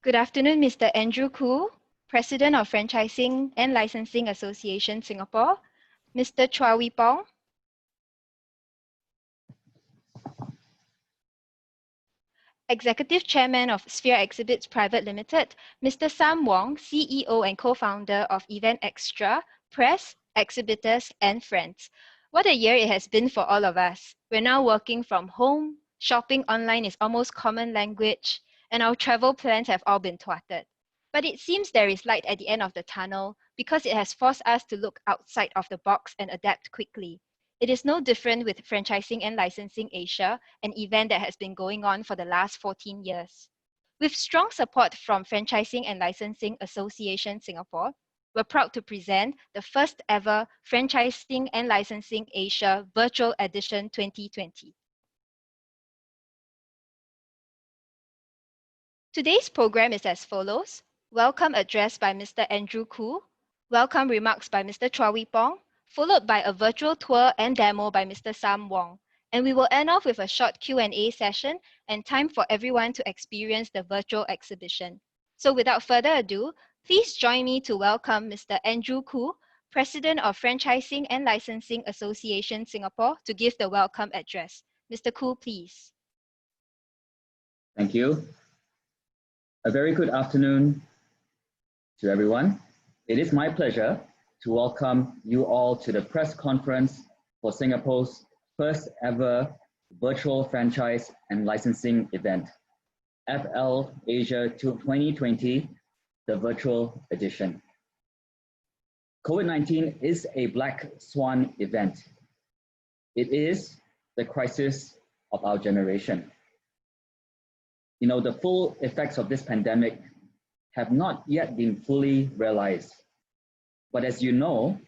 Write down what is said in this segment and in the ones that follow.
Good afternoon, Mr. Andrew Khoo, President of Franchising and Licensing Association Singapore, Mr. Chua, Executive Chairman of Sphere Exhibits Private Limited, Mr. Wong, CEO and co-founder of EventXtra, press, exhibitors, and friends. What a year it has been for all of us. We're now working from home, shopping online is almost common language, and our travel plans have all been thwarted. But it seems there is light at the end of the tunnel because it has forced us to look outside of the box and adapt quickly. It is no different with Franchising and Licensing Asia, an event that has been going on for the last 14 years. With strong support from Franchising and Licensing Association Singapore, we're proud to present the first ever Franchising and Licensing Asia Virtual Edition 2020. Today's program is as follows: welcome address by Mr. Andrew Khoo, welcome remarks by Mr. Chua, followed by a virtual tour and demo by Mr. Wong. And we will end off with a short Q&A session and time for everyone to experience the virtual exhibition. So without further ado, please join me to welcome Mr. Andrew Khoo, President of Franchising and Licensing Association Singapore, to give the welcome address. Mr. Khoo, please. Thank you. A very good afternoon to everyone. It is my pleasure to welcome you all to the press conference for Singapore's first ever virtual franchise and licensing event, FLAsia 2020, the virtual edition. COVID-19 is a black swan event. It is the crisis of our generation. You know, the full effects of this pandemic have not yet been fully realized. But as you know,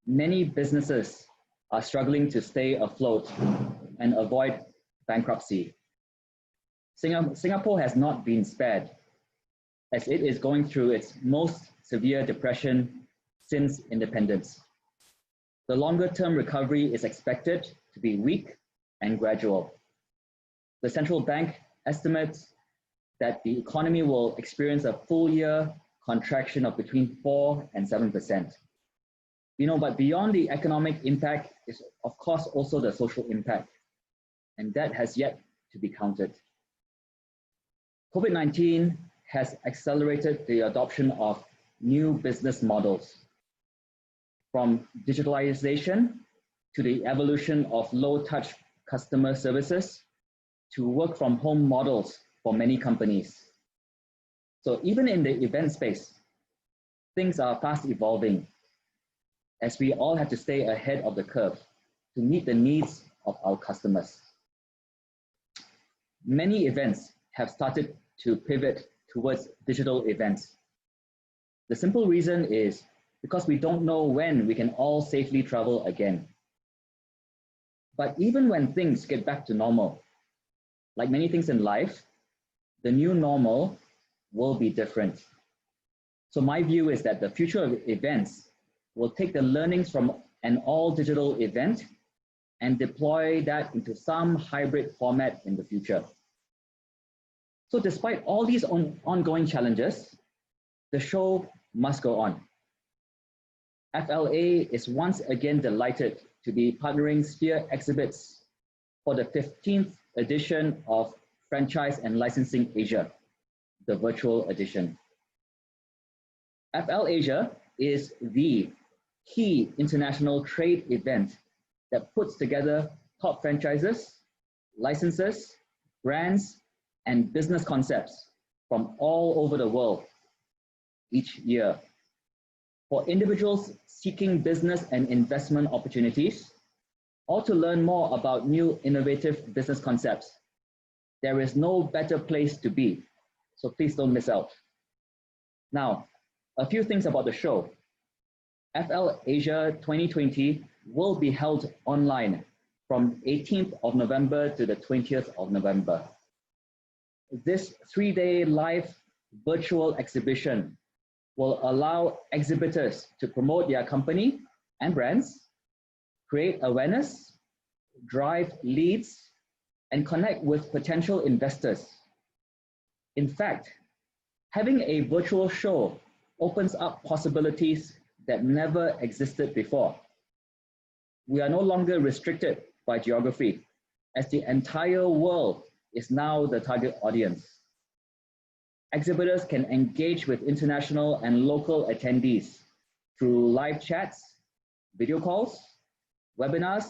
many businesses are struggling to stay afloat and avoid bankruptcy. Singapore has not been spared, as it is going through its most severe depression since independence. The longer-term recovery is expected to be weak and gradual. The central bank estimates that the economy will experience a full year contraction of between 4 and 7%. You know, but beyond the economic impact is of course also the social impact, and that has yet to be counted. COVID-19 has accelerated the adoption of new business models, from digitalization to the evolution of low-touch customer services to work from home models for many companies. So even in the event space, things are fast evolving as we all have to stay ahead of the curve to meet the needs of our customers. Many events have started to pivot towards digital events. The simple reason is because we don't know when we can all safely travel again. But even when things get back to normal, like many things in life, the new normal will be different. So my view is that the future of events will take the learnings from an all-digital event and deploy that into some hybrid format in the future. So despite all these ongoing challenges, the show must go on. FLA is once again delighted to be partnering Sphere Exhibits for the 15th edition of Franchise and Licensing Asia, the virtual edition. FLAsia is the key international trade event that puts together top franchises, licenses, brands, and business concepts from all over the world each year. For individuals seeking business and investment opportunities, or to learn more about new innovative business concepts, there is no better place to be, so please don't miss out. Now, a few things about the show. FLAsia 2020 will be held online from 18th of November to the 20th of November. This 3-day live virtual exhibition will allow exhibitors to promote their company and brands, create awareness, drive leads, and connect with potential investors. In fact, Having a virtual show opens up possibilities that never existed before. We are no longer restricted by geography, as the entire world is now the target audience. Exhibitors can engage with international and local attendees through live chats, video calls, webinars,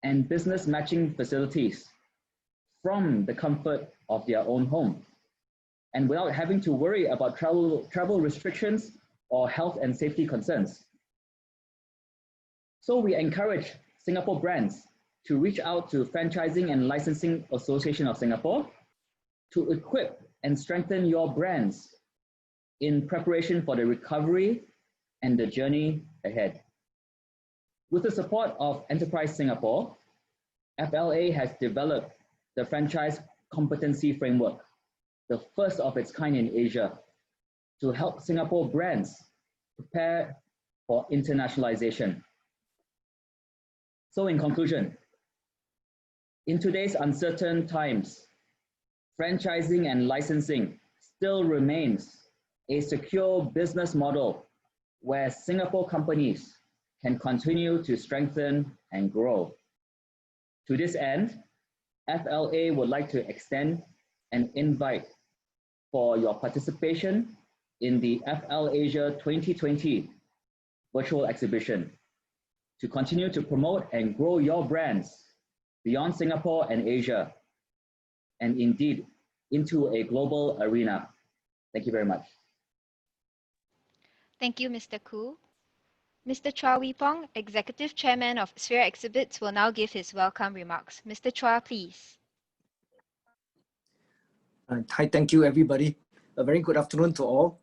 and business matching facilities from the comfort of their own home, and without having to worry about travel restrictions or health and safety concerns. So we encourage Singapore brands to reach out to Franchising and Licensing Association of Singapore to equip and strengthen your brands in preparation for the recovery and the journey ahead. With the support of Enterprise Singapore, FLA has developed the Franchise Competency Framework, the first of its kind in Asia, to help Singapore brands prepare for internationalization. So in conclusion, in today's uncertain times, franchising and licensing still remains a secure business model where Singapore companies can continue to strengthen and grow. To this end, FLA would like to extend an invite for your participation in the FLAsia 2020 virtual exhibition to continue to promote and grow your brands beyond Singapore and Asia, and indeed into a global arena. Thank you very much. Thank you, Mr. Khoo. Mr. Chua Phong, Executive Chairman of Sphere Exhibits, will now give his welcome remarks. Mr. Chua, please. Hi, thank you, everybody. A very good afternoon to all.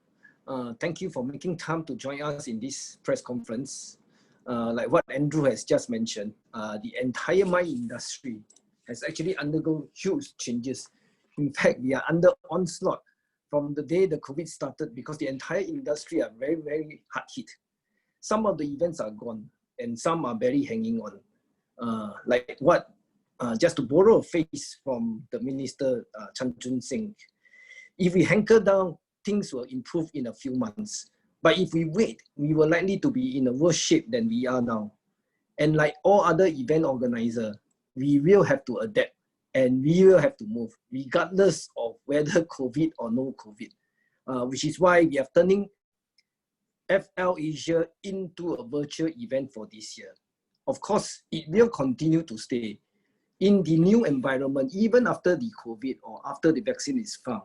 Thank you for making time to join us in this press conference. Like what Andrew has just mentioned, the entire wine industry has actually undergone huge changes. In fact, we are under onslaught from the day the COVID started because the entire industry are very, very hard hit. Some of the events are gone and some are barely hanging on. Like what, just to borrow a phrase from the Minister Chan Chun Sing, if we hunker down, things will improve in a few months. But if we wait, we will likely to be in a worse shape than we are now. And like all other event organizers, we will have to adapt and we will have to move, regardless of whether COVID or no COVID, which is why we are turning FLAsia into a virtual event for this year. Of course, it will continue to stay in the new environment, even after the COVID or after the vaccine is found.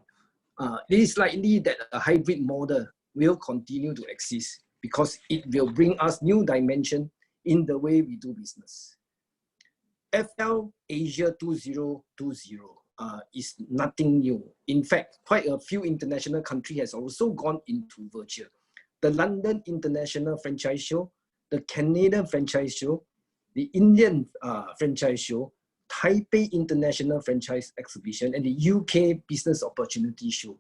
It is likely that a hybrid model will continue to exist because it will bring us new dimension in the way we do business. FLAsia 2020 is nothing new. In fact, quite a few international countries has also gone into virtual. The London International Franchise Show, the Canadian Franchise Show, the Indian Franchise Show, Taipei International Franchise Exhibition, and the UK Business Opportunity Show.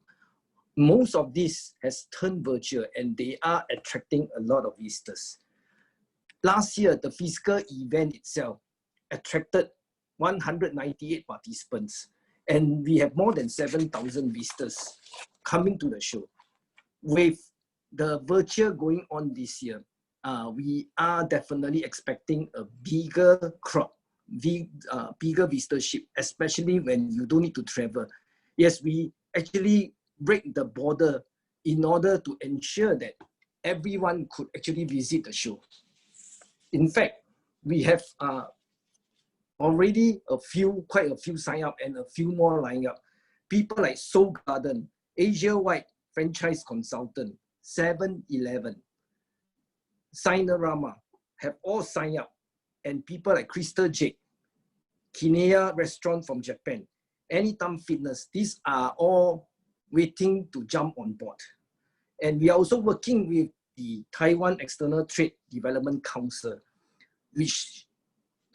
Most of this has turned virtual and they are attracting a lot of visitors. Last year, the physical event itself attracted 198 participants, and we have more than 7,000 visitors coming to the show. With the virtual going on this year, we are definitely expecting a bigger crowd, bigger visitorship, especially when you don't need to travel. Yes, we actually break the border in order to ensure that everyone could actually visit the show. In fact, we have already quite a few sign up and a few more line up. People like Seoul Garden, Asia-wide franchise consultant, 7-Eleven, Sinorama have all signed up, and people like Crystal Jade, Kinea Restaurant from Japan, Anytime Fitness, these are all waiting to jump on board. And we are also working with the Taiwan External Trade Development Council, which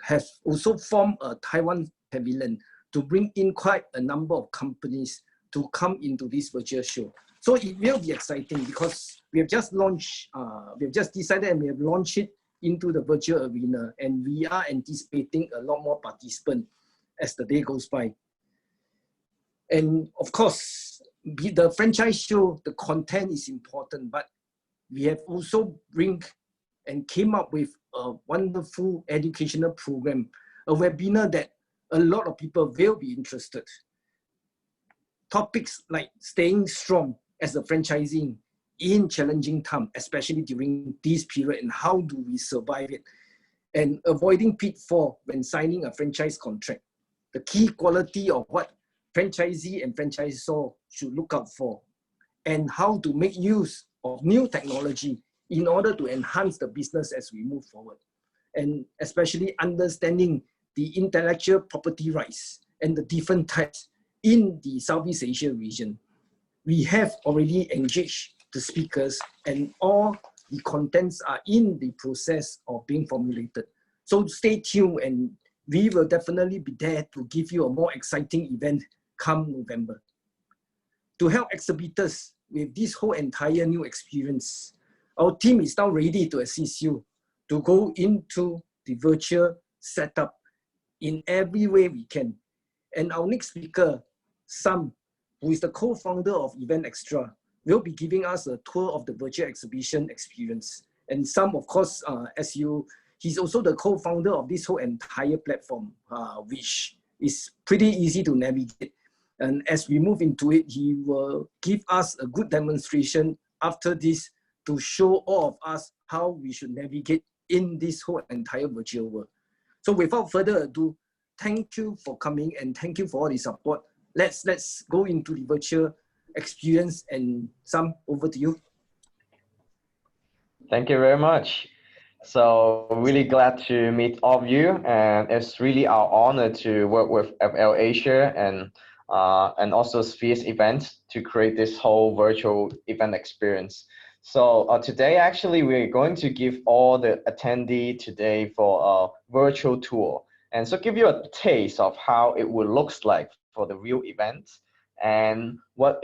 has also formed a Taiwan pavilion to bring in quite a number of companies to come into this virtual show. So it will be exciting because we have just launched, we have just decided and we have launched it into the virtual arena, and we are anticipating a lot more participants as the day goes by. And of course, the franchise show, the content is important, but we have also bring and came up with a wonderful educational program, a webinar that a lot of people will be interested. Topics like staying strong as a franchising in challenging time, especially during this period, and how do we survive it, and avoiding pitfall when signing a franchise contract. The key quality of what franchisee and franchisor should look out for, and how to make use of new technology in order to enhance the business as we move forward. And especially understanding the intellectual property rights and the different types in the Southeast Asia region. We have already engaged the speakers, and all the contents are in the process of being formulated. So stay tuned, and we will definitely be there to give you a more exciting event come November. To help exhibitors with this whole entire new experience, our team is now ready to assist you to go into the virtual setup in every way we can. And our next speaker, Sam, who is the co-founder of EventXtra, will be giving us a tour of the virtual exhibition experience. And Sam, of course, he's also the co-founder of this whole entire platform, which is pretty easy to navigate. And as we move into it, he will give us a good demonstration after this to show all of us how we should navigate in this whole entire virtual world. So without further ado, thank you for coming and thank you for all the support. Let's go into the virtual experience, and Sam, over to you. Thank you very much. So really glad to meet all of you, and it's really our honor to work with FLAsia and also Sphere's events to create this whole virtual event experience. So today, actually, we're going to give all the attendee today for a virtual tour, and so give you a taste of how it will looks like for the real event, and what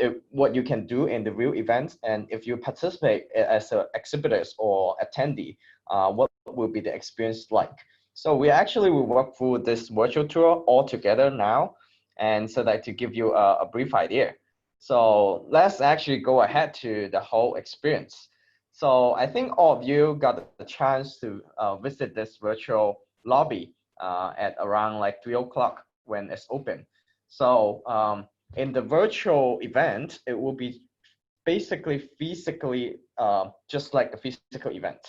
you can do in the real event, and if you participate as an exhibitors or attendee, what will be the experience like. So we actually will work through this virtual tour all together now, and so that to give you a brief idea. So let's actually go ahead to the whole experience. So I think all of you got the chance to visit this virtual lobby at around like 3 o'clock when it's open. So in the virtual event, it will be basically physically just like a physical event.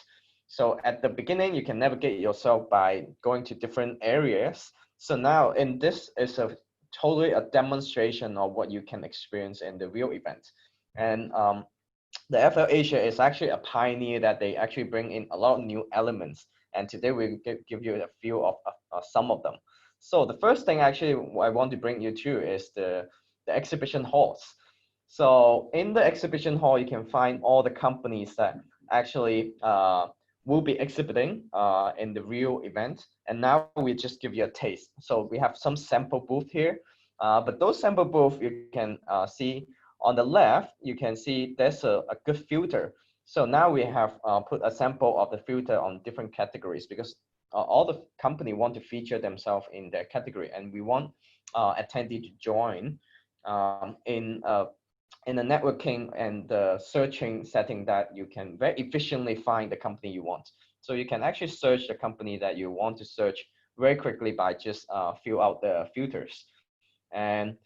So at the beginning, you can navigate yourself by going to different areas. So now in this is totally a demonstration of what you can experience in the real event. And the FLAsia is actually a pioneer that they actually bring in a lot of new elements. And today we'll give you a few of some of them. So the first thing actually I want to bring you to is the exhibition halls. So in the exhibition hall, you can find all the companies that actually will be exhibiting in the real event. And now we just give you a taste. So we have some sample booth here, but those sample booth you can see on the left, you can see there's a good filter. So now we have put a sample of the filter on different categories, because all the company want to feature themselves in their category, and we want attendee to join in the networking and the searching setting that you can very efficiently find the company you want. So you can actually search the company that you want to search very quickly by just fill out the filters. And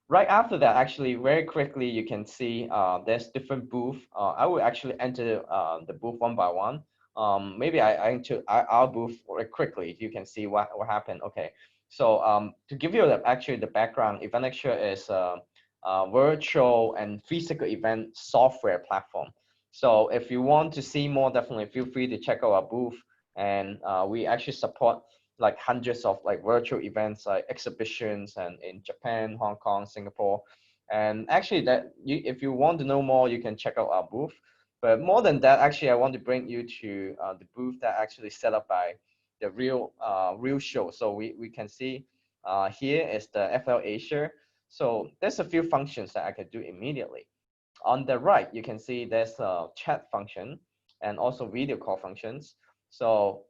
right after that, actually very quickly, you can see there's different booth. I will actually enter the booth one by one. Maybe I enter our booth very quickly. You can see what happened. Okay, so to give you actually the background, EventXtra is virtual and physical event software platform. So if you want to see more, definitely feel free to check out our booth. And we actually support like hundreds of like virtual events, like exhibitions, and in Japan, Hong Kong, Singapore. And actually if you want to know more, you can check out our booth. But more than that, actually, I want to bring you to the booth that actually set up by the real show. So we can see here is the FLAsia. So there's a few functions that I could do immediately. On the right, you can see there's a chat function and also video call functions. So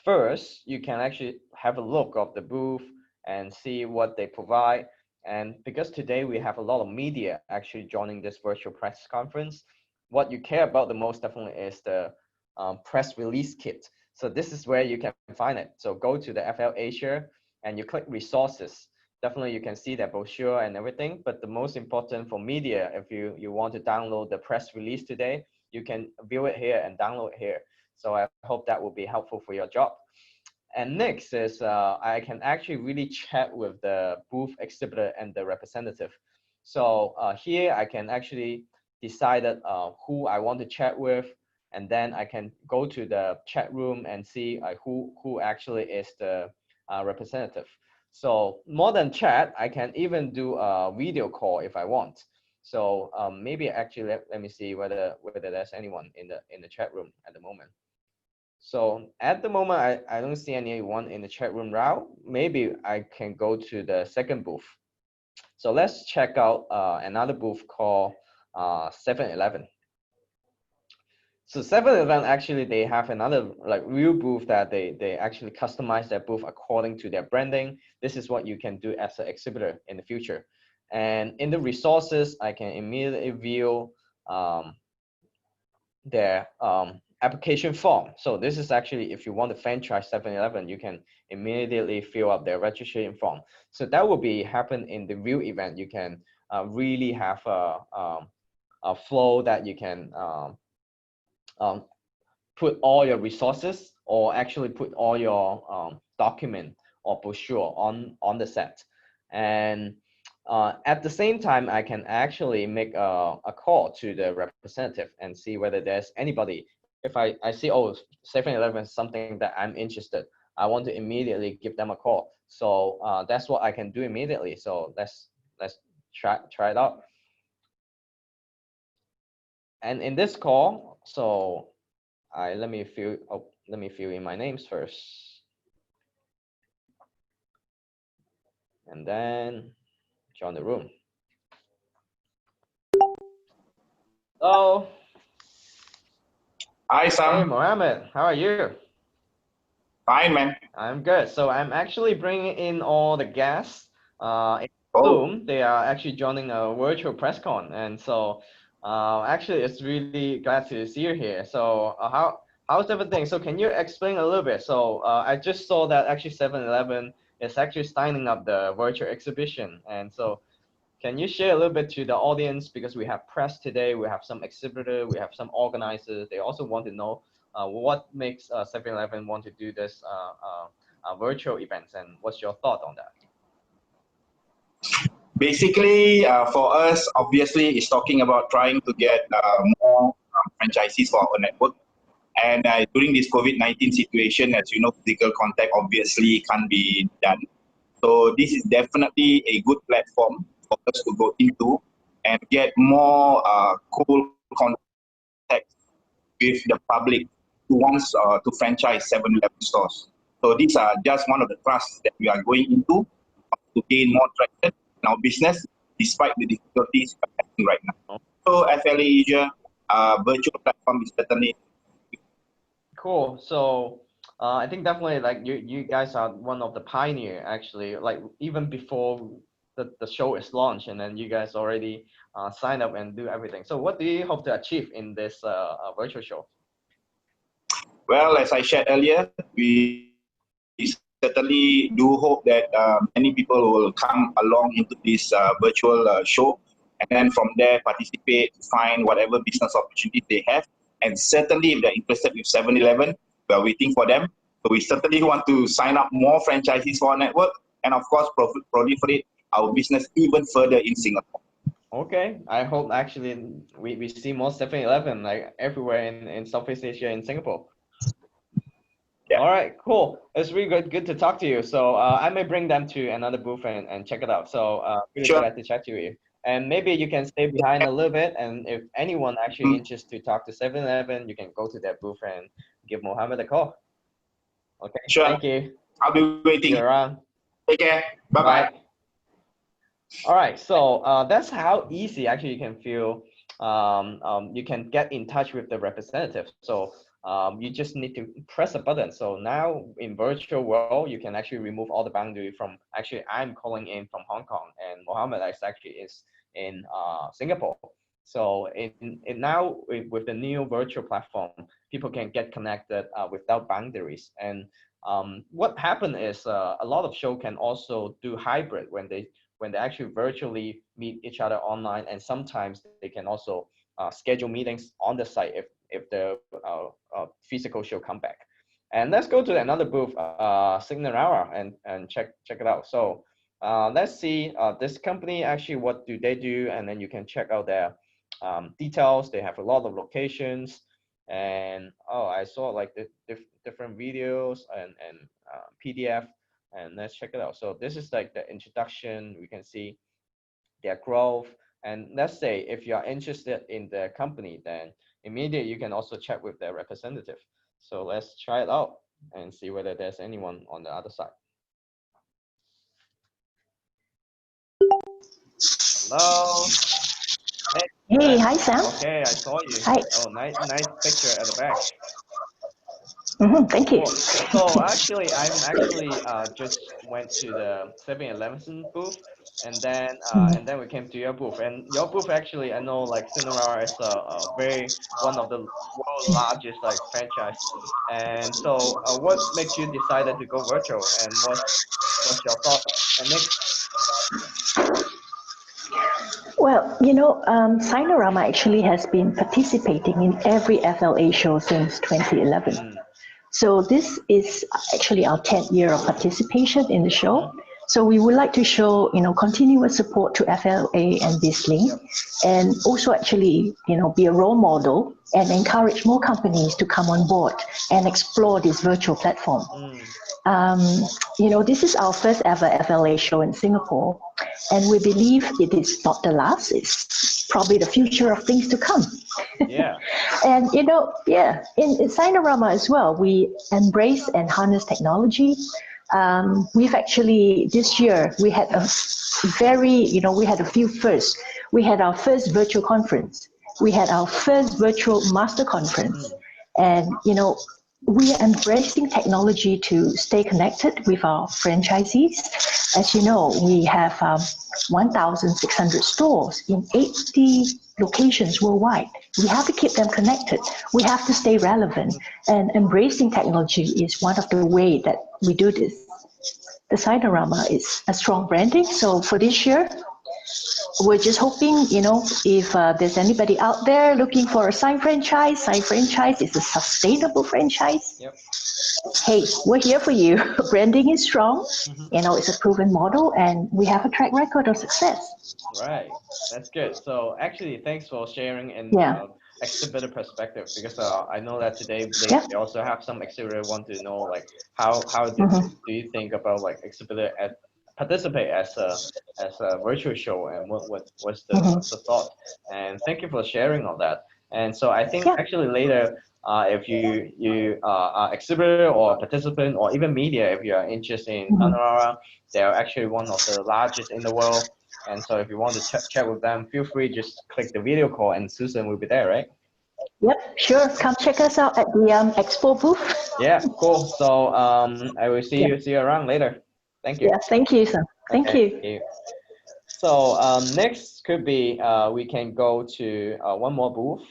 first, you can actually have a look of the booth and see what they provide. And because today we have a lot of media actually joining this virtual press conference, what you care about the most definitely is the press release kit. So this is where you can find it. So go to the FLAsia and you click resources. Definitely you can see that brochure and everything, but the most important for media, if you want to download the press release today, you can view it here and download it here. So I hope that will be helpful for your job. And next is I can actually really chat with the booth exhibitor and the representative. So here I can actually decide who I want to chat with, and then I can go to the chat room and see who actually is the representative. So more than chat, I can even do a video call if I want. So maybe actually let me see whether there's anyone in the chat room at the moment. So at the moment, I don't see anyone in the chat room now. Maybe I can go to the second booth. So let's check out another booth called 7-Eleven. So 7-Eleven actually, they have another like real booth that they actually customize their booth according to their branding. This is what you can do as an exhibitor in the future. And in the resources, I can immediately view their application form. So this is actually, if you want to franchise 7-Eleven, you can immediately fill up their registration form. So that will be happen in the real event. You can really have a flow that you can put all your resources, or actually put all your document or brochure on the set. And at the same time, I can actually make a call to the representative and see whether there's anybody. If I see, oh, 7-Eleven is something that I'm interested, I want to immediately give them a call. So that's what I can do immediately. So let's try it out. And in this call, so let me fill in my names first, and then join the room. Hello. Hi, Sam. Hey, Mohammed. How are you? Fine, man. I'm good. So I'm actually bringing in all the guests in Oh, Zoom. They are actually joining a virtual press con, and so actually it's really glad to see you here. So how's everything? So can you explain a little bit? So I just saw that actually 7-Eleven is actually signing up the virtual exhibition, and so can you share a little bit to the audience, because we have press today, we have some exhibitors, we have some organizers. They also want to know what makes 7-Eleven want to do this virtual events, and what's your thought on that? basically, for us, obviously, it's talking about trying to get more franchisees for our network. And during this COVID-19 situation, as you know, physical contact obviously can't be done. So this is definitely a good platform for us to go into and get more cool contact with the public who wants to franchise 7-Eleven stores. So these are just one of the thrusts that we are going into to gain more traction in our business, despite the difficulties happening right now. So FLAsia virtual platform is certainly Cool. So I think definitely like you guys are one of the pioneer, actually, like even before the show is launched, and then you guys already sign up and do everything. So what do you hope to achieve in this virtual show? well, as I shared earlier, we certainly do hope that many people will come along into this virtual show, and then from there participate, find whatever business opportunities they have. And certainly if they're interested with 7-Eleven, we're waiting for them. So we certainly want to sign up more franchisees for our network, and of course proliferate our business even further in Singapore. Okay, I hope actually we see more 7-Eleven like everywhere in Southeast Asia and Singapore. Yeah. All right, cool. It's really good to talk to you. So I may bring them to another booth and check it out. So really Sure. glad to chat to you. And maybe you can stay behind a little bit. And if anyone actually interested to talk to 7-Eleven, you can go to their booth and give Mohammed a call. Okay, Sure. thank you. I'll be waiting. See you around. Take care. Bye-bye. Bye. All right, so that's how easy actually you can feel. You can get in touch with the representative. So you just need to press a button. So now in virtual world, you can actually remove all the boundary from, actually I'm calling in from Hong Kong, and Mohammed is in Singapore. So now with the new virtual platform, people can get connected without boundaries. And what happened is a lot of shows can also do hybrid when they actually virtually meet each other online, and sometimes they can also schedule meetings on the site if the physical show come back. And let's go to another booth, Signora, and check it out. So let's see this company actually, what do they do, and then you can check out their details. They have a lot of locations, and I saw like the different videos and PDF, and let's check it out. So this is like the introduction. We can see their growth, and let's say if you are interested in the company, then immediately you can also chat with their representative. So let's try it out and see whether there's anyone on the other side. Hello. Hey, hi Sam. Okay, I saw you. Hi. Oh, nice picture at the back. Thank you. Cool. So actually, I'm just went to the 7-Eleven booth, and then we came to your booth. And your booth actually, I know like Cinema is a very one of the world's largest like franchise. And so, what makes you decided to go virtual, and what's your thought? And next. Well, Sinorama actually has been participating in every FLA show since 2011. So this is actually our 10th year of participation in the show. So we would like to show, continuous support to FLA and BizLink, and also actually, be a role model and encourage more companies to come on board and explore this virtual platform. This is our first ever FLA show in Singapore, and we believe it is not the last. It's probably the future of things to come. Yeah. And in Sinorama as well, we embrace and harness technology. We've actually, this year, we had a we had a few firsts. We had our first virtual conference. We had our first virtual master conference. And, we are embracing technology to stay connected with our franchisees. As you know, we have 1,600 stores in 80 locations worldwide. We have to keep them connected. We have to stay relevant. And embracing technology is one of the ways that we do this. The Sinorama is a strong branding. So for this year, we're just hoping, if there's anybody out there looking for a sign franchise is a sustainable franchise. Yep. Hey, we're here for you. Branding is strong. It's a proven model, and we have a track record of success. Right, that's good. So actually, thanks for sharing in exhibitor perspective, because I know that today they also have some exhibitor want to know like how do you think about like exhibitor participate as a virtual show, and what's the thought? And thank you for sharing all that. And so I think actually later, if you are exhibitor or participant or even media, if you are interested in Panorama, they are actually one of the largest in the world. And so if you want to chat with them, feel free, just click the video call and Susan will be there, right? Yep, sure. Come check us out at the expo booth. Yeah, cool. So I will see you around later. Thank you. Yeah, thank you, sir. Thank you. Thank you. So next could be we can go to one more booth.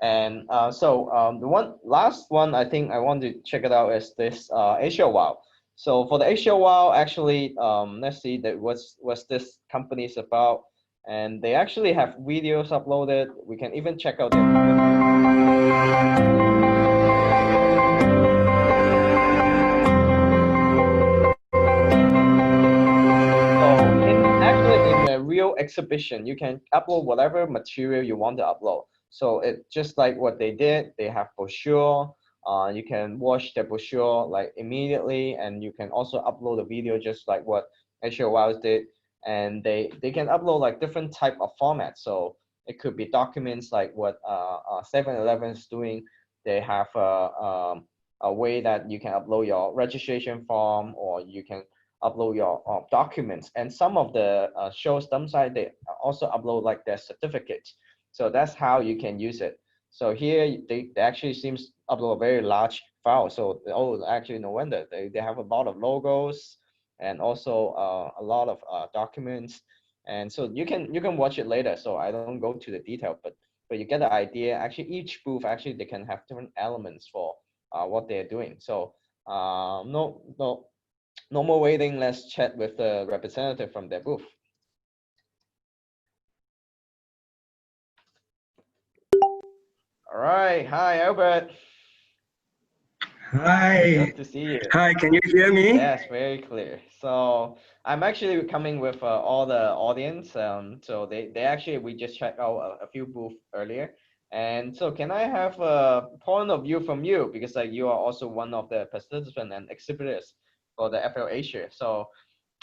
And the last one I think I want to check it out is this Asia Wow. So for the Asia Wow, actually, let's see that what's this company is about. And they actually have videos uploaded. We can even check out their in a real exhibition, you can upload whatever material you want to upload. So it's just like what they did. They have brochure. You can watch the brochure like immediately, and you can also upload a video just like what Asia Wow did. And they can upload like different type of formats. So it could be documents like what 7-Eleven is doing. They have a way that you can upload your registration form, or you can upload your documents. And some of the shows themselves, they also upload like their certificates. So that's how you can use it. So here they actually seems to upload a very large file. So oh, actually no wonder they have a lot of logos and also a lot of documents. And so you can watch it later. So I don't go to the detail, but you get the idea. Actually, each booth actually they can have different elements for what they're doing. So no more waiting. Let's chat with the representative from their booth. All right. Hi, Albert. Hi. Good to see you. Hi, can you hear me? Yes, very clear. So I'm actually coming with all the audience. So they actually, we just checked out a few booths earlier. And so can I have a point of view from you? Because like you are also one of the participants and exhibitors for the FLAsia. So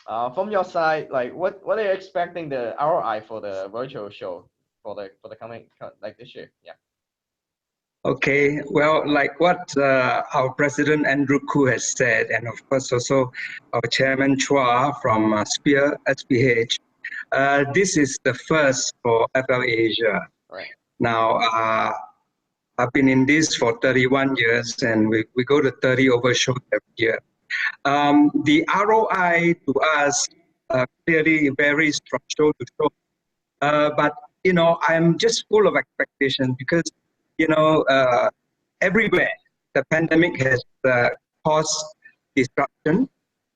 from your side, like what are you expecting the ROI for the virtual show for the coming like this year? Yeah. Okay, well, like what our president Andrew Khoo has said, and of course also our chairman Chua from SPEAR SPH, this is the first for FLAsia. Right. Now, I've been in this for 31 years, and we go to 30 over shows every year. The ROI to us clearly varies from show to show. But you know, I'm just full of expectation because you know everywhere the pandemic has caused disruption,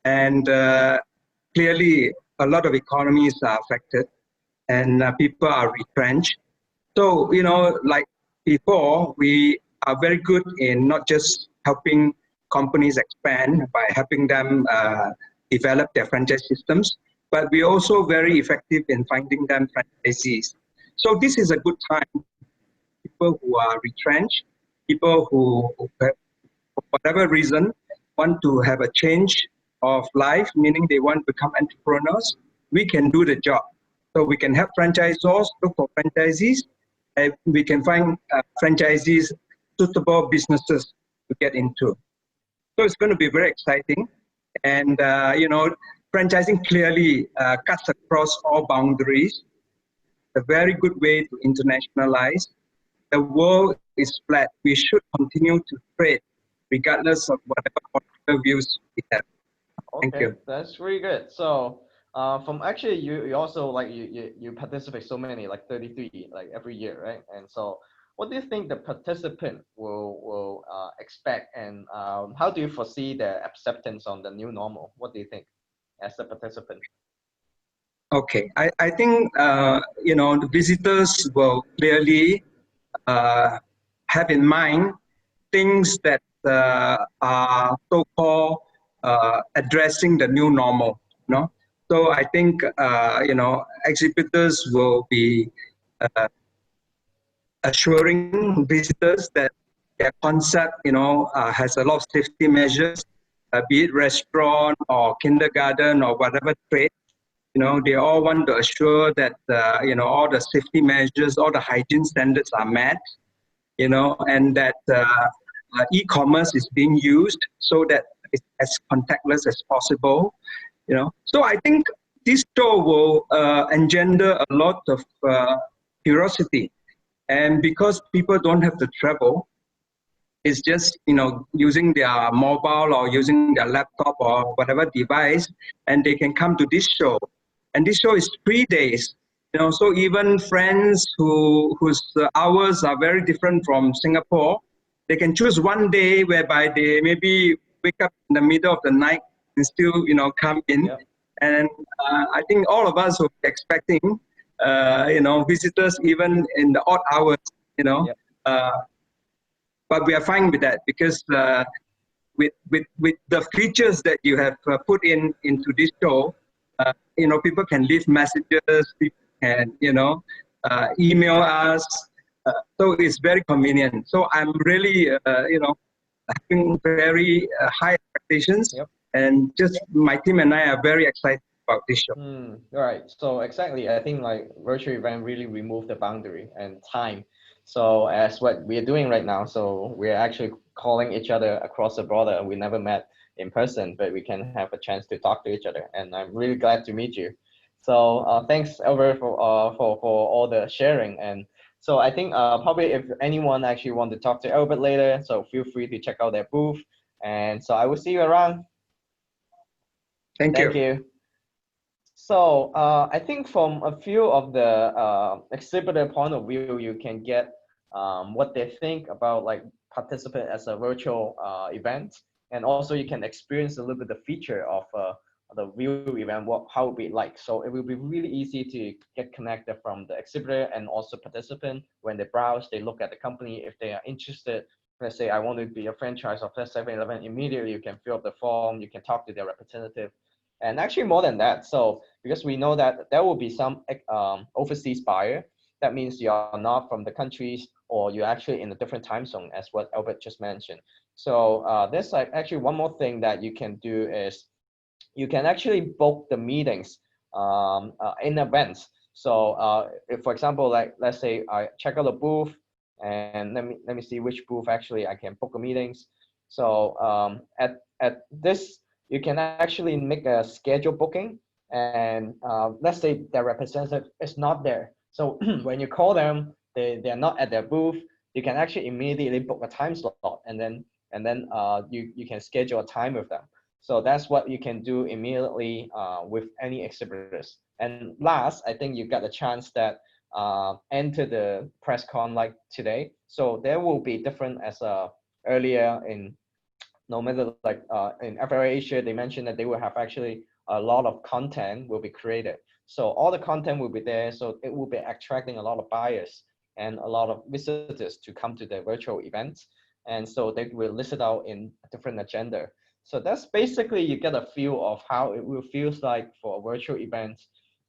and clearly a lot of economies are affected, and people are retrenched. So you know, like before, we are very good in not just helping companies expand by helping them develop their franchise systems, but we're also very effective in finding them franchisees. So this is a good time. People who are retrenched, people who, for whatever reason, want to have a change of life, meaning they want to become entrepreneurs, we can do the job. So we can help franchisors look for franchisees, and we can find franchisees suitable businesses to get into. So it's going to be very exciting. And, you know, franchising clearly cuts across all boundaries. A very good way to internationalize. The world is flat. We should continue to trade regardless of whatever political views we have. Thank you. That's really good. So from actually you also like you participate so many like 33 like every year, right? And so what do you think the participant will expect, and how do you foresee the acceptance on the new normal? What do you think as a participant? Okay, I think you know, the visitors will clearly have in mind things that are so-called addressing the new normal. You know? So I think you know, exhibitors will be assuring visitors that their concept, you know, has a lot of safety measures, be it restaurant or kindergarten or whatever trade. You know, they all want to assure that you know, all the safety measures, all the hygiene standards are met. You know, and that e-commerce is being used so that it's as contactless as possible. You know, so I think this show will engender a lot of curiosity, and because people don't have to travel, it's just, you know, using their mobile or using their laptop or whatever device, and they can come to this show. And this show is 3 days. You know, so even friends whose hours are very different from Singapore, they can choose one day whereby they maybe wake up in the middle of the night and still, you know, come in. Yeah. And I think all of us will be expecting, you know, visitors even in the odd hours, you know. Yeah. But we are fine with that because with the features that you have put into this show, you know, people can leave messages, people can, you know, email us. So it's very convenient. So I'm really, you know, having very high expectations. Yep. And just my team and I are very excited about this show. Right. So exactly, I think like virtual event really remove the boundary and time. So as what we are doing right now, so we're actually calling each other across the border. We never met in person, but we can have a chance to talk to each other. And I'm really glad to meet you. So thanks, Albert, for all the sharing. And So I think probably if anyone actually want to talk to Albert later, so feel free to check out their booth. And so I will see you around. Thank Thank you. you. So I think from a few of the exhibitor point of view, you can get what they think about like participate as a virtual event, and also you can experience a little bit the feature of the real event, how it will be like. So it will be really easy to get connected from the exhibitor and also participant. When they browse, they look at the company. If they are interested, let's say I want to be a franchise of 7-Eleven, immediately you can fill up the form, you can talk to their representative. And actually more than that, so because we know that there will be some overseas buyer, that means you are not from the countries or you're actually in a different time zone, as what Albert just mentioned. So there's like actually one more thing that you can do is you can actually book the meetings in advance. So if, for example, like let's say I check out a booth and let me see which booth actually I can book the meetings. So at this, you can actually make a schedule booking, and let's say their representative is not there. So when you call them, they're not at their booth. You can actually immediately book a time slot, and then you can schedule a time with them. So that's what you can do immediately with any exhibitors. And last, I think you got a chance that enter the press con like today. So there will be different as earlier in no matter like in FLAsia, they mentioned that they will have actually a lot of content will be created. So all the content will be there. So it will be attracting a lot of buyers and a lot of visitors to come to the virtual events. And so they will list it out in a different agenda. So that's basically you get a feel of how it will feels like for a virtual event.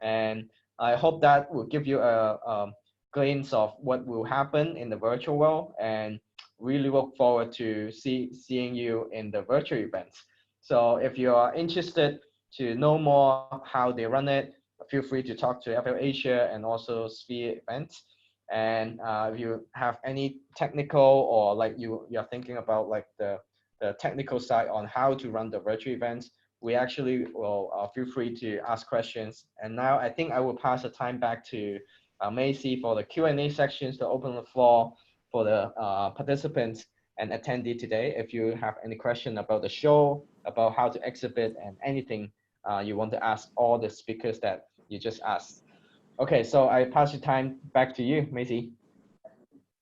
And I hope that will give you a glimpse of what will happen in the virtual world, and really look forward to seeing you in the virtual events. So if you are interested to know more how they run it, feel free to talk to FLAsia and also Sphere events. And if you have any technical or like you're thinking about like the technical side on how to run the virtual events, we actually will feel free to ask questions. And now I think I will pass the time back to Macy for the Q&A sections to open the floor for the participants and attendee today. If you have any question about the show, about how to exhibit, and anything you want to ask all the speakers that you just asked. Okay, so I pass the time back to you, Macy.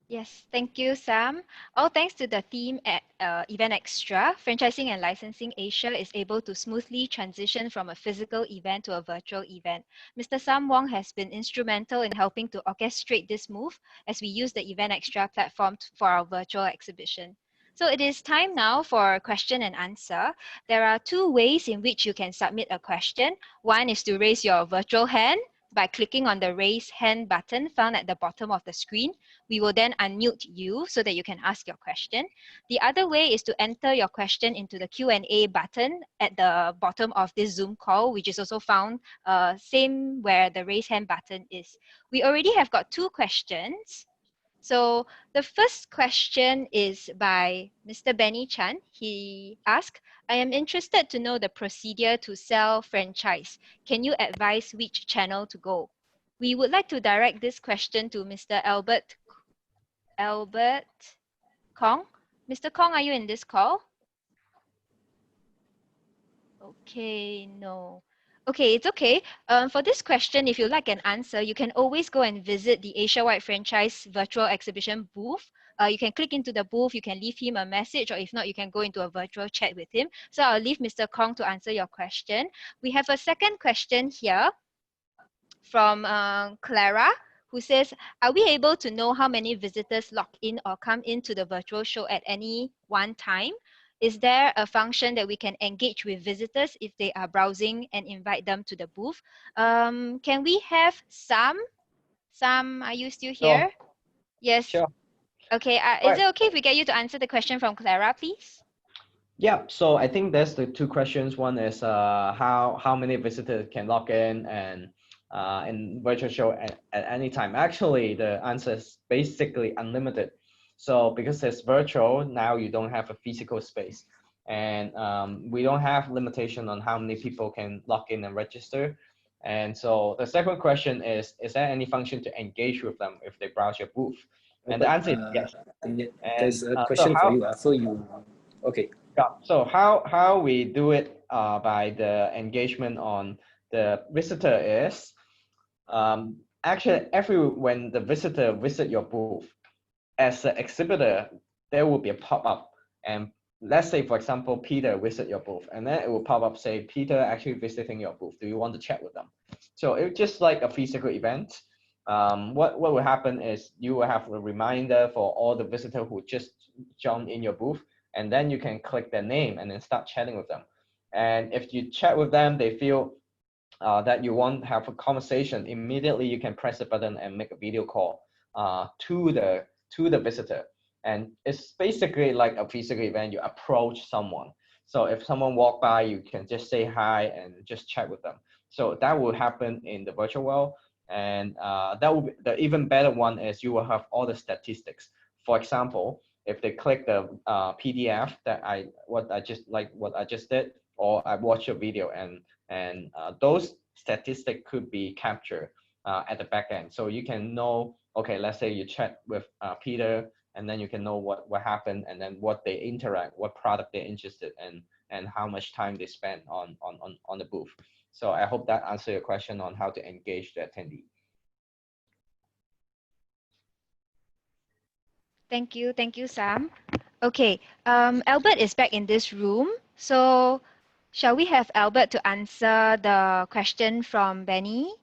Yes, thank you, Sam. All thanks to the team at EventXtra, Franchising and Licensing Asia is able to smoothly transition from a physical event to a virtual event. Mr. Sam Wong has been instrumental in helping to orchestrate this move as we use the EventXtra platform for our virtual exhibition. So it is time now for question and answer. There are two ways in which you can submit a question. One is to raise your virtual hand by clicking on the raise hand button found at the bottom of the screen. We will then unmute you so that you can ask your question. The other way is to enter your question into the Q&A button at the bottom of this Zoom call, which is also found same where the raise hand button is. We already have got two questions. So the first question is by Mr. Benny Chan. He asked, I am interested to know the procedure to sell franchise. Can you advise which channel to go? We would like to direct this question to Mr. Albert Kong. Mr. Kong, are you in this call? Okay, no. Okay, it's okay. For this question, if you'd like an answer, you can always go and visit the Asia-wide franchise virtual exhibition booth. You can click into the booth, you can leave him a message, or if not, you can go into a virtual chat with him. So I'll leave Mr. Kong to answer your question. We have a second question here from Clara, who says, are we able to know how many visitors log in or come into the virtual show at any one time? Is there a function that we can engage with visitors if they are browsing and invite them to the booth? Can we have Sam? Sam, are you still here? Sure. Yes. Sure. Okay, is it okay if we get you to answer the question from Clara, please? Yeah, so I think there's the two questions. One is how many visitors can log in and in virtual show at any time. Actually, the answer is basically unlimited. So because it's virtual, now you don't have a physical space, and we don't have limitation on how many people can log in and register. And so the second question is there any function to engage with them if they browse your booth? And the answer is yes. There's a so question for you. So you, okay. Yeah, so how we do it by the engagement on the visitor is, actually when the visitor visit your booth, as an exhibitor, there will be a pop-up, and let's say, for example, Peter visit your booth, and then it will pop up say, Peter actually visiting your booth. Do you want to chat with them? So it's just like a physical event. What will happen is you will have a reminder for all the visitors who just joined in your booth, and then you can click their name and then start chatting with them. And if you chat with them, they feel that you want to have a conversation, immediately you can press the button and make a video call to the visitor. And it's basically like a physical event. You approach someone. So if someone walk by, you can just say hi and just chat with them. So that will happen in the virtual world. And that will be the even better one is you will have all the statistics. For example, if they click the PDF that what I just did, or I watch a video, and those statistics could be captured at the back end. So you can know, okay, let's say you chat with Peter, and then you can know what happened, and then what they interact, what product they're interested in, and how much time they spend on the booth. So I hope that answers your question on how to engage the attendee. Thank you, Sam. Okay, Albert is back in this room. So shall we have Albert to answer the question from Benny?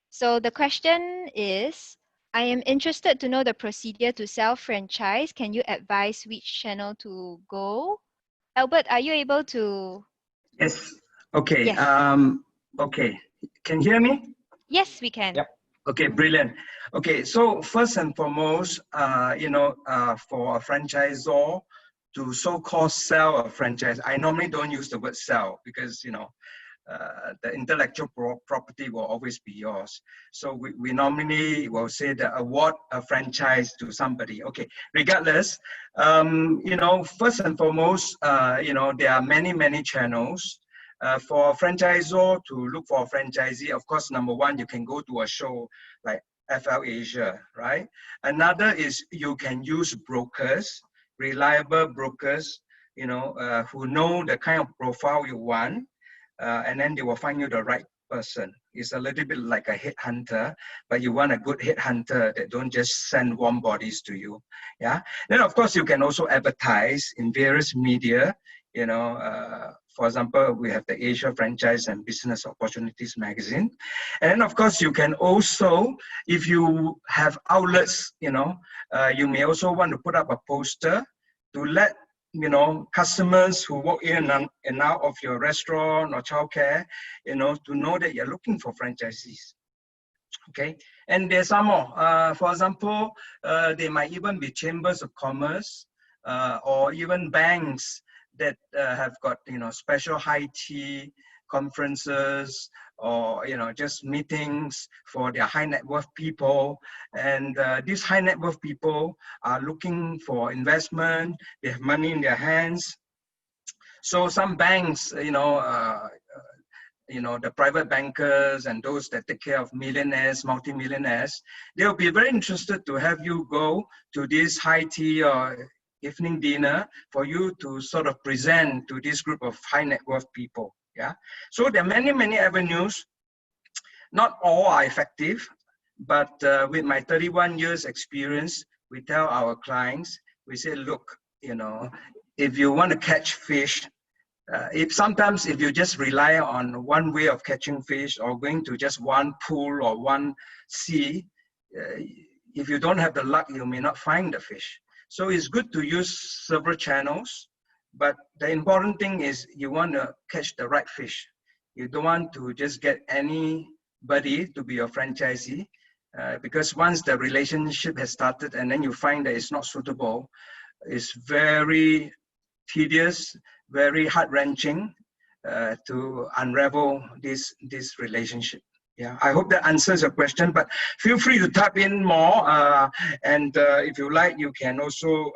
So the question is, I am interested to know the procedure to sell franchise. Can you advise which channel to go? Albert, are you able to? Yes. Okay. Yes. Okay. Can you hear me? Yes, we can. Yep. Okay, brilliant. Okay, so first and foremost, for a franchisor to so-called sell a franchise, I normally don't use the word sell because, the intellectual property will always be yours. So we normally will say that award a franchise to somebody. Okay, regardless, first and foremost, there are many channels. For a franchisor to look for a franchisee, of course, number one, you can go to a show like FLAsia, right? Another is you can use brokers, reliable brokers, who know the kind of profile you want, and then they will find you the right person. It's a little bit like a headhunter, but you want a good headhunter that don't just send warm bodies to you. Yeah. Then of course you can also advertise in various media. For example, we have the Asia Franchise and Business Opportunities magazine. And then of course you can also, if you have outlets, you may also want to put up a poster to let customers who walk in and out of your restaurant or childcare, to know that you're looking for franchisees. Okay, and there's some more. For example, there might even be chambers of commerce or even banks that have got special high tea conferences or just meetings for their high net worth people, and these high net worth people are looking for investment. They have money in their hands. So some banks, the private bankers and those that take care of millionaires, multimillionaires, they'll be very interested to have you go to this high tea or evening dinner for you to sort of present to this group of high net worth people. Yeah. So there are many avenues. Not all are effective, but with my 31 years experience, we tell our clients, we say, look, if you want to catch fish, if you just rely on one way of catching fish or going to just one pool or one sea, if you don't have the luck, you may not find the fish. So it's good to use several channels, but the important thing is you want to catch the right fish. You don't want to just get anybody to be your franchisee, because once the relationship has started and then you find that it's not suitable, it's very tedious, very heart-wrenching to unravel this relationship. Yeah, I hope that answers your question, but feel free to tap in more. And if you like, you can also,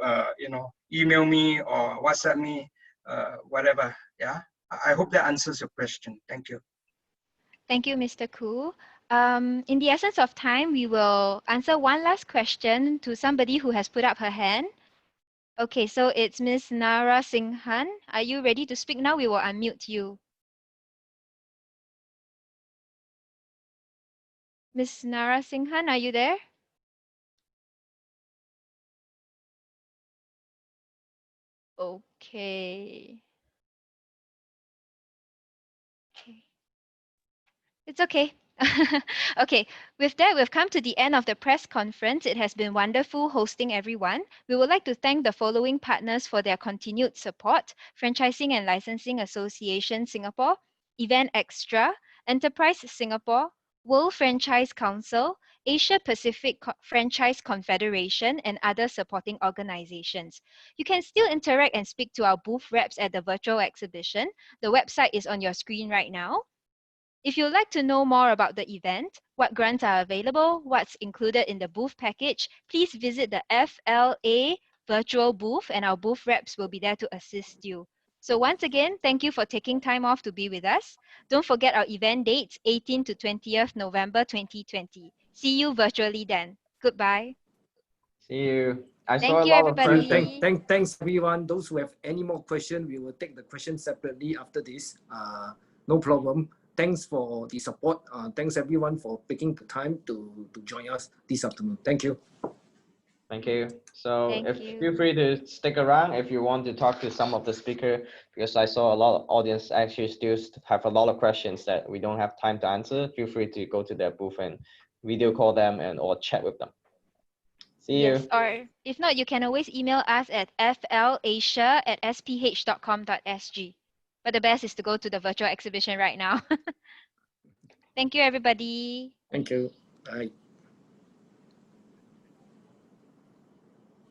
email me or WhatsApp me, whatever. Yeah, I hope that answers your question. Thank you. Thank you, Mr. Khoo. In the essence of time, we will answer one last question to somebody who has put up her hand. Okay, so it's Ms. Nara Singhan. Are you ready to speak now? We will unmute you. Ms. Nara Singhan, are you there? Okay. Okay. It's okay. Okay, with that, we've come to the end of the press conference. It has been wonderful hosting everyone. We would like to thank the following partners for their continued support: Franchising and Licensing Association Singapore, EventXtra, Enterprise Singapore, World Franchise Council, Asia Pacific Franchise Confederation, and other supporting organizations. You can still interact and speak to our booth reps at the virtual exhibition. The website is on your screen right now. If you'd like to know more about the event, what grants are available, what's included in the booth package, please visit the FLA virtual booth and our booth reps will be there to assist you. So once again, thank you for taking time off to be with us. Don't forget our event dates, 18th to 20th November 2020. See you virtually then. Goodbye. See you. I saw Thank a you, lot of everybody. questions. Thanks everyone. Those who have any more questions, we will take the questions separately after this. No problem. Thanks for the support. Thanks everyone for taking the time to join us this afternoon. Thank you. Thank you. So Thank you. feel free to stick around if you want to talk to some of the speaker, because I saw a lot of audience actually still have a lot of questions that we don't have time to answer. Feel free to go to their booth and video call them and or chat with them. See Yes, you. or if not, you can always email us at flasia@sph.com.sg. But the best is to go to the virtual exhibition right now. Thank you, everybody. Thank you. Bye.